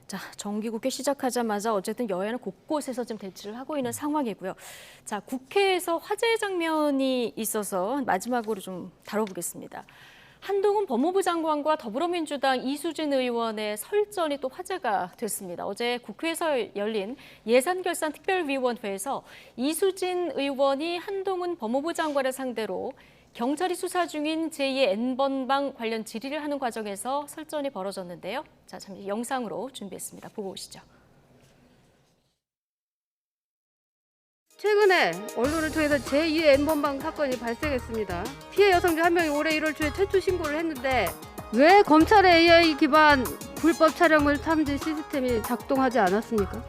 자, 정기국회 시작하자마자 어쨌든 여야는 곳곳에서 좀 대치를 하고 있는 상황이고요. 자, 국회에서 화제 장면이 있어서 마지막으로 좀 다뤄보겠습니다. 한동훈 법무부 장관과 더불어민주당 이수진 의원의 설전이 또 화제가 됐습니다. 어제 국회에서 열린 예산결산특별위원회에서 이수진 의원이 한동훈 법무부 장관을 상대로 경찰이 수사 중인 제2의 N번방 관련 질의를 하는 과정에서 설전이 벌어졌는데요. 자, 잠시 영상으로 준비했습니다. 보고 오시죠. 최근에 언론을 통해서 제2의 N번방 사건이 발생했습니다. 피해 여성 중 한 명이 올해 1월 초에 퇴출 신고를 했는데 왜 검찰의 AI 기반 불법 촬영물 탐지 시스템이 작동하지 않았습니까?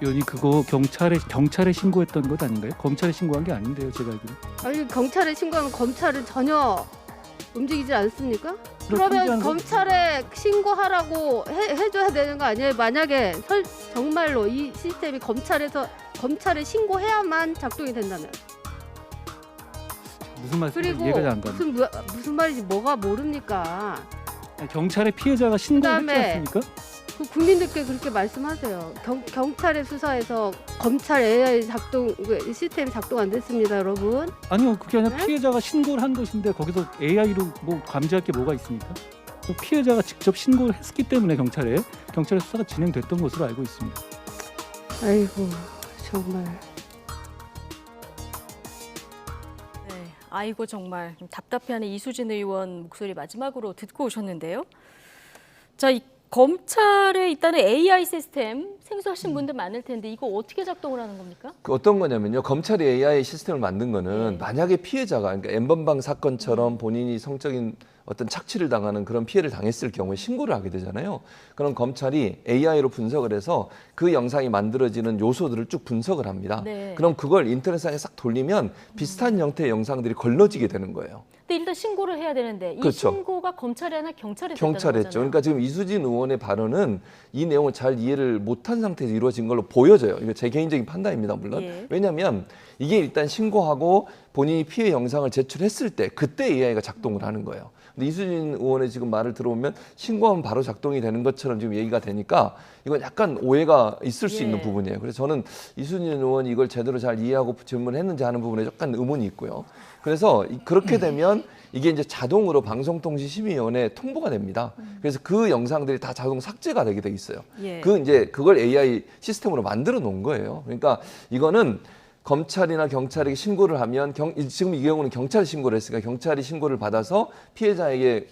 의원이 그거 경찰에 신고했던 것 아닌가요? 검찰에 신고한 게 아닌데요, 제가 알기로. 아니 검찰에 신고하면 검찰은 전혀 움직이지 않습니까? 그러면 검찰에 신고하라고 해줘야 되는 거 아니에요? 만약에 정말로 이 시스템이 검찰에 신고해야만 작동이 된다면. 무슨 말씀인지 그리고 이해가 안 가요. 무슨 말인지 뭐가 모릅니까? 경찰의 피해자가 신고를 했지 그다음에 않습니까? 그 국민들께 그렇게 말씀하세요. 경찰의 수사에서 검찰 AI 시스템이 작동 안 됐습니다, 여러분. 아니요, 그게 아니라 네? 피해자가 신고를 한 것인데 거기서 AI로 뭐 감지할 게 뭐가 있습니까? 피해자가 직접 신고를 했기 때문에 경찰의 수사가 진행됐던 것으로 알고 있습니다. 아이고 정말. 네, 아이고 정말 좀 답답해하는 이수진 의원 목소리 마지막으로 듣고 오셨는데요. 자, 이 검찰에 있다는 AI 시스템 생소하신 분들 많을 텐데 이거 어떻게 작동을 하는 겁니까? 어떤 거냐면요. 검찰이 AI 시스템을 만든 거는 네. 만약에 피해자가 그러니까 N번방 사건처럼 본인이 성적인 어떤 착취를 당하는 그런 피해를 당했을 경우에 신고를 하게 되잖아요. 그럼 검찰이 AI로 분석을 해서 그 영상이 만들어지는 요소들을 쭉 분석을 합니다. 네. 그럼 그걸 인터넷상에 싹 돌리면 비슷한 형태의 영상들이 걸러지게 되는 거예요. 근데 일단 신고를 해야 되는데 이 그렇죠. 신고가 검찰이 하나 경찰이 됐다는 경찰에 했죠. 거잖아요. 그러니까 지금 이수진 의원의 발언은 이 내용을 잘 이해를 못한 상태에서 이루어진 걸로 보여져요. 이거 제 개인적인 판단입니다, 물론. 예. 왜냐하면 이게 일단 신고하고 본인이 피해 영상을 제출했을 때 그때 AI가 작동을 하는 거예요. 근데 이수진 의원의 지금 말을 들어보면 신고하면 바로 작동이 되는 것처럼 지금 얘기가 되니까 이건 약간 오해가 있을 수 예. 있는 부분이에요. 그래서 저는 이수진 의원이 이걸 제대로 잘 이해하고 질문했는지 하는 부분에 약간 의문이 있고요. 그래서 그렇게 되면 이게 이제 자동으로 방송통신심의위원회에 통보가 됩니다. 그래서 그 영상들이 다 자동 삭제가 되게 돼 있어요. 예. 그걸 AI 시스템으로 만들어 놓은 거예요. 그러니까 이거는 검찰이나 경찰에게 신고를 하면 지금 이 경우는 경찰이 신고를 했으니까 경찰이 신고를 받아서 피해자에게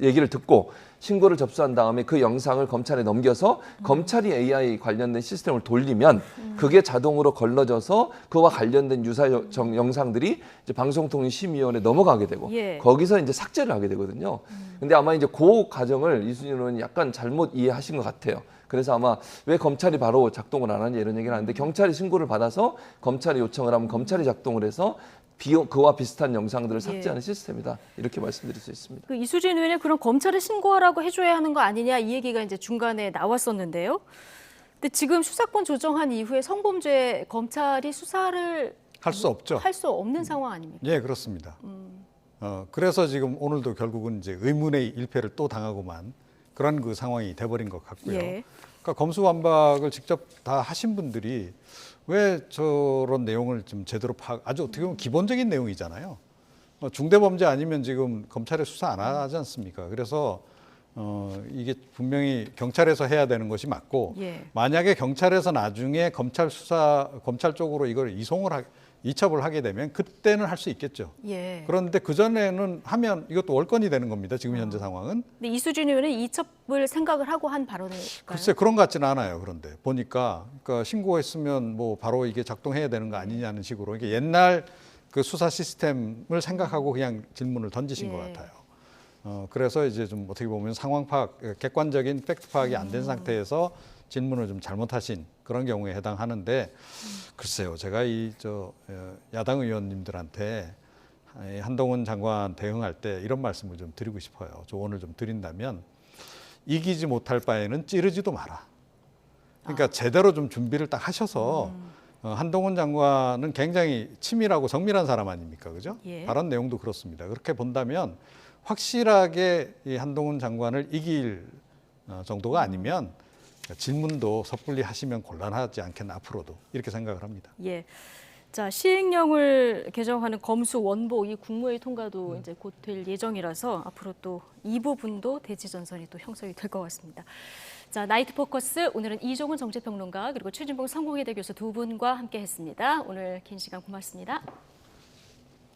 얘기를 듣고 신고를 접수한 다음에 그 영상을 검찰에 넘겨서 검찰이 AI 관련된 시스템을 돌리면 그게 자동으로 걸러져서 그와 관련된 유사 영상들이 이제 방송통신심의위원회에 넘어가게 되고 예. 거기서 이제 삭제를 하게 되거든요. 근데 아마 이제 그 과정을 이수진 의원이 약간 잘못 이해하신 것 같아요. 그래서 아마 왜 검찰이 바로 작동을 안 하냐 이런 얘기를 하는데 경찰이 신고를 받아서 검찰이 요청을 하면 검찰이 작동을 해서 그와 비슷한 영상들을 삭제하는 시스템이다. 이렇게 말씀드릴 수 있습니다. 그 이수진 의원이 그럼 검찰에 신고하라고 해줘야 하는 거 아니냐 이 얘기가 이제 중간에 나왔었는데요. 근데 지금 수사권 조정한 이후에 성범죄 검찰이 수사를 할 수 없죠. 할 수 없는 상황 아닙니까? 예, 그렇습니다. 그래서 지금 오늘도 결국은 이제 의문의 일패를 또 당하고만 그런 그 상황이 돼버린 것 같고요. 예. 그러니까 검수완박을 직접 다 하신 분들이 왜 저런 내용을 좀 제대로 아주 어떻게 보면 기본적인 내용이잖아요. 중대범죄 아니면 지금 검찰에 수사 안 하지 않습니까? 그래서 이게 분명히 경찰에서 해야 되는 것이 맞고 예. 만약에 경찰에서 나중에 검찰 쪽으로 이걸 이첩을 하게 되면 그때는 할 수 있겠죠. 예. 그런데 그전에는 하면 이것도 월권이 되는 겁니다. 지금 현재 상황은. 근데 이수진 의원은 이첩을 생각을 하고 한 발언일까요? 글쎄 그런 것 같지는 않아요. 그런데 보니까 그러니까 신고했으면 뭐 바로 이게 작동해야 되는 거 아니냐는 식으로 이게 옛날 그 수사 시스템을 생각하고 그냥 질문을 던지신 것 예. 같아요. 그래서 이제 좀 어떻게 보면 상황 파악, 객관적인 팩트 파악이 안 된 상태에서 질문을 좀 잘못하신 그런 경우에 해당하는데 글쎄요, 제가 야당 의원님들한테 한동훈 장관 대응할 때 이런 말씀을 좀 드리고 싶어요. 조언을 좀 드린다면 이기지 못할 바에는 찌르지도 마라. 그러니까 제대로 좀 준비를 딱 하셔서 한동훈 장관은 굉장히 치밀하고 정밀한 사람 아닙니까, 그죠? 예. 발언 내용도 그렇습니다. 그렇게 본다면 확실하게 이 한동훈 장관을 이길 정도가 아니면 질문도 섣불리 하시면 곤란하지 않겠나 앞으로도 이렇게 생각을 합니다. 예. 자, 시행령을 개정하는 검수 원복 이 국무회의 통과도 이제 곧 될 예정이라서 앞으로 또 이 부분도 대지전선이 또 형성이 될 것 같습니다. 자, 나이트 포커스 오늘은 이종훈 정치평론가 그리고 최진봉 성공회대 교수 두 분과 함께했습니다. 오늘 긴 시간 고맙습니다.